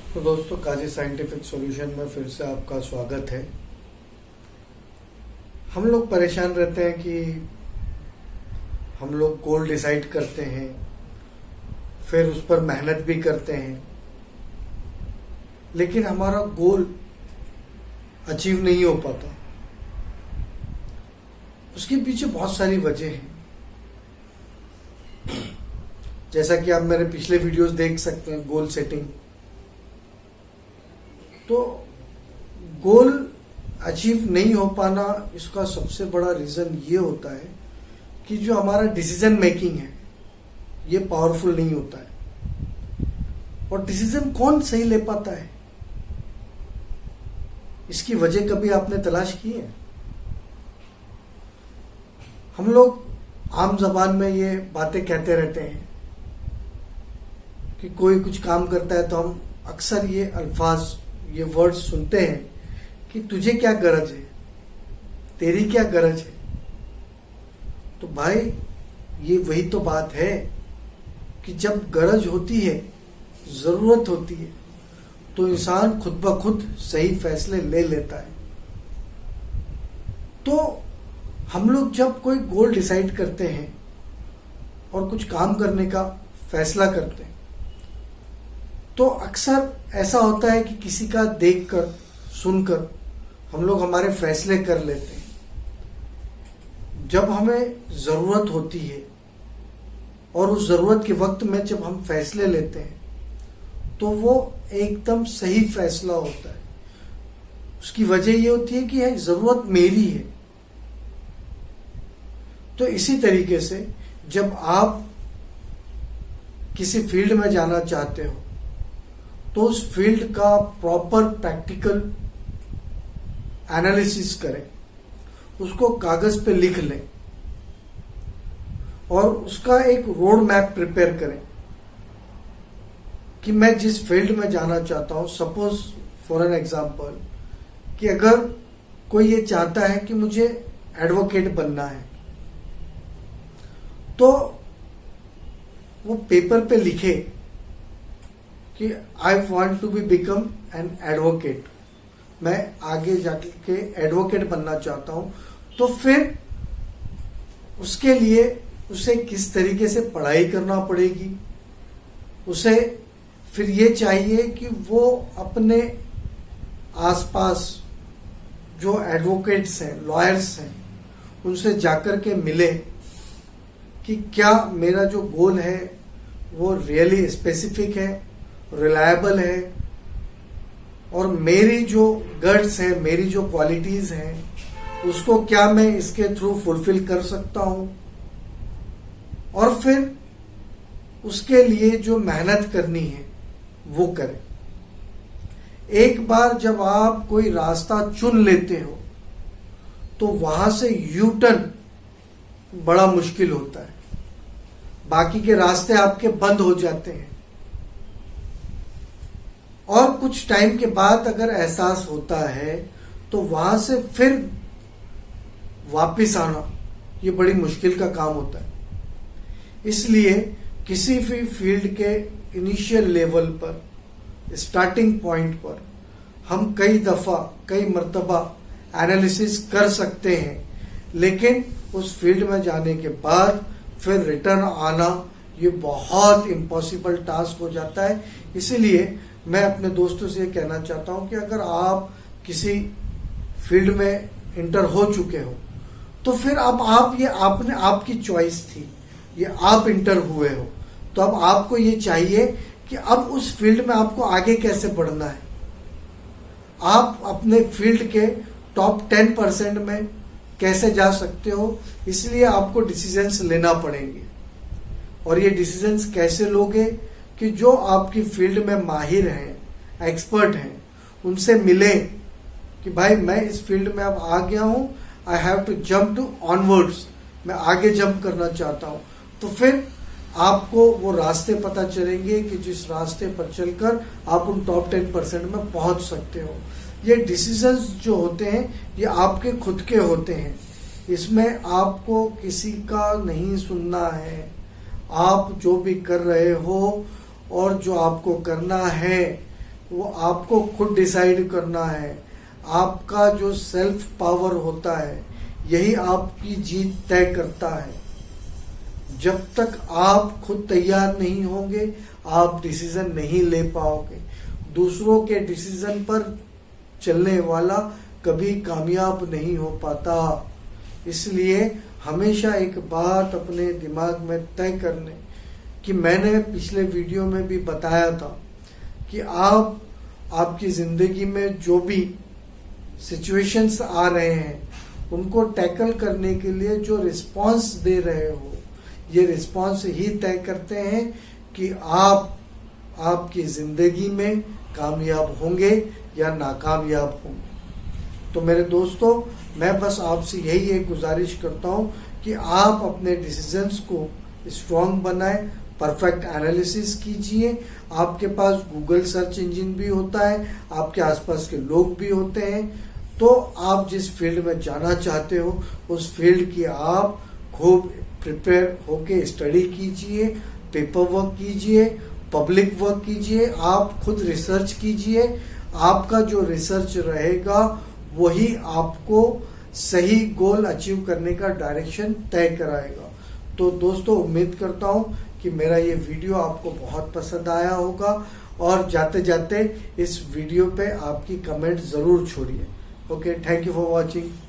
तो दोस्तों, काजी scientific solution में फिर से आपका स्वागत है। हम लोग परेशान रहते हैं कि हम लोग गोल डिसाइड करते हैं, फिर उस पर मेहनत भी करते हैं, लेकिन हमारा गोल अचीव नहीं हो पाता। उसके पीछे बहुत सारी वजह हैं। जैसा कि आप मेरे पिछले वीडियोस देख सकते हैं, गोल सेटिंग। तो गोल अचीव नहीं हो पाना, इसका सबसे बड़ा रीजन ये होता है कि जो हमारा डिसीजन मेकिंग है ये पावरफुल नहीं होता है। और डिसीजन कौन सही ले पाता है, इसकी वजह कभी आपने तलाश की है? हम लोग आम जबान में ये बातें कहते रहते हैं कि कोई कुछ काम करता है तो हम अक्सर ये अल्फाज, ये वर्ड्स सुनते हैं कि तुझे क्या गरज है, तेरी क्या गरज है। तो भाई, ये वही तो बात है कि जब गरज होती है, जरूरत होती है, तो इंसान खुद ब खुद सही फैसले ले लेता है। तो हम लोग जब कोई गोल डिसाइड करते हैं और कुछ काम करने का फैसला करते हैं, तो अक्सर ऐसा होता है कि किसी का देखकर, सुनकर हम लोग हमारे फैसले कर लेते हैं। जब हमें जरूरत होती है और उस जरूरत के वक्त में जब हम फैसले लेते हैं, तो वो एकदम सही फैसला होता है। उसकी वजह ये होती है कि यह जरूरत मेरी है। तो इसी तरीके से जब आप किसी फील्ड में जाना चाहते हो, तो उस फील्ड का प्रॉपर प्रैक्टिकल एनालिसिस करें, उसको कागज पे लिख लें और उसका एक रोड मैप प्रिपेयर करें कि मैं जिस फील्ड में जाना चाहता हूं। सपोज फॉर एन एग्जांपल कि अगर कोई ये चाहता है कि मुझे एडवोकेट बनना है, तो वो पेपर पे लिखे कि I want to be become an advocate, मैं आगे जाके एडवोकेट बनना चाहता हूं। तो फिर उसके लिए उसे किस तरीके से पढ़ाई करना पड़ेगी, उसे फिर ये चाहिए कि वो अपने आसपास जो एडवोकेट्स हैं, लॉयर्स हैं, उनसे जाकर के मिले कि क्या मेरा जो गोल है वो रियली स्पेसिफिक है, रिलायबल है, और मेरी जो गट्स है, मेरी जो क्वालिटीज हैं, उसको क्या मैं इसके थ्रू फुलफिल कर सकता हूं। और फिर उसके लिए जो मेहनत करनी है वो करें। एक बार जब आप कोई रास्ता चुन लेते हो, तो वहां से यू टर्न बड़ा मुश्किल होता है। बाकी के रास्ते आपके बंद हो जाते हैं और कुछ टाइम के बाद अगर एहसास होता है, तो वहां से फिर वापिस आना ये बड़ी मुश्किल का काम होता है। इसलिए किसी भी फील्ड के इनिशियल लेवल पर, स्टार्टिंग पॉइंट पर हम कई दफा, कई मर्तबा एनालिसिस कर सकते हैं, लेकिन उस फील्ड में जाने के बाद फिर रिटर्न आना ये बहुत इम्पॉसिबल टास्क हो जाता है। इसीलिए मैं अपने दोस्तों से ये कहना चाहता हूं कि अगर आप किसी फील्ड में इंटर हो चुके हो, तो फिर अब ये आपने, आपकी चॉइस थी, ये आप इंटर हुए हो, तो अब आपको ये चाहिए कि अब उस फील्ड में आपको आगे कैसे बढ़ना है। आप अपने फील्ड के टॉप 10% में कैसे जा सकते हो, इसलिए आपको डिसीजंस लेना पड़ेंगे। और ये डिसीजंस कैसे लोगे कि जो आपकी फील्ड में माहिर हैं, एक्सपर्ट हैं, उनसे मिले कि भाई मैं इस फील्ड में अब आ गया हूं, I have to jump to onwards, मैं आगे जंप करना चाहता हूं। तो फिर आपको वो रास्ते पता चलेंगे कि जिस रास्ते पर चलकर आप उन टॉप 10% में पहुंच सकते हो। ये डिसीजंस जो होते हैं ये आपके खुद के होते हैं, इसमें आपको किसी का नहीं सुनना है। आप जो भी कर रहे हो और जो आपको करना है, वो आपको खुद डिसाइड करना है। आपका जो सेल्फ पावर होता है यही आपकी जीत तय करता है। जब तक आप खुद तैयार नहीं होंगे आप डिसीजन नहीं ले पाओगे। दूसरों के डिसीजन पर चलने वाला कभी कामयाब नहीं हो पाता। इसलिए हमेशा एक बात अपने दिमाग में तय कर लें कि मैंने पिछले वीडियो में भी बताया था कि आप आपकी जिंदगी में जो भी सिचुएशंस आ रहे हैं उनको टैकल करने के लिए जो रिस्पांस दे रहे हो, ये रिस्पांस ही तय करते हैं कि आप आपकी जिंदगी में कामयाब होंगे या नाकामयाब होंगे। तो मेरे दोस्तों, मैं बस आपसे यही एक गुजारिश करता हूं कि आप अपने डिसीजंस को स्ट्रॉन्ग बनाएं, परफेक्ट एनालिसिस कीजिए। आपके पास गूगल सर्च इंजन भी होता है, आपके आसपास के लोग भी होते हैं। तो आप जिस फील्ड में जाना चाहते हो उस फील्ड की आप खूब प्रिपेयर होके स्टडी कीजिए, पेपर वर्क कीजिए, पब्लिक वर्क कीजिए, आप खुद रिसर्च कीजिए। आपका जो रिसर्च रहेगा वही आपको सही गोल अचीव करने का डायरेक्शन तय कराएगा। तो दोस्तों, उम्मीद करता हूं कि मेरा ये वीडियो आपको बहुत पसंद आया होगा और जाते जाते इस वीडियो पे आपकी कमेंट जरूर छोड़िए। Okay, thank you for watching.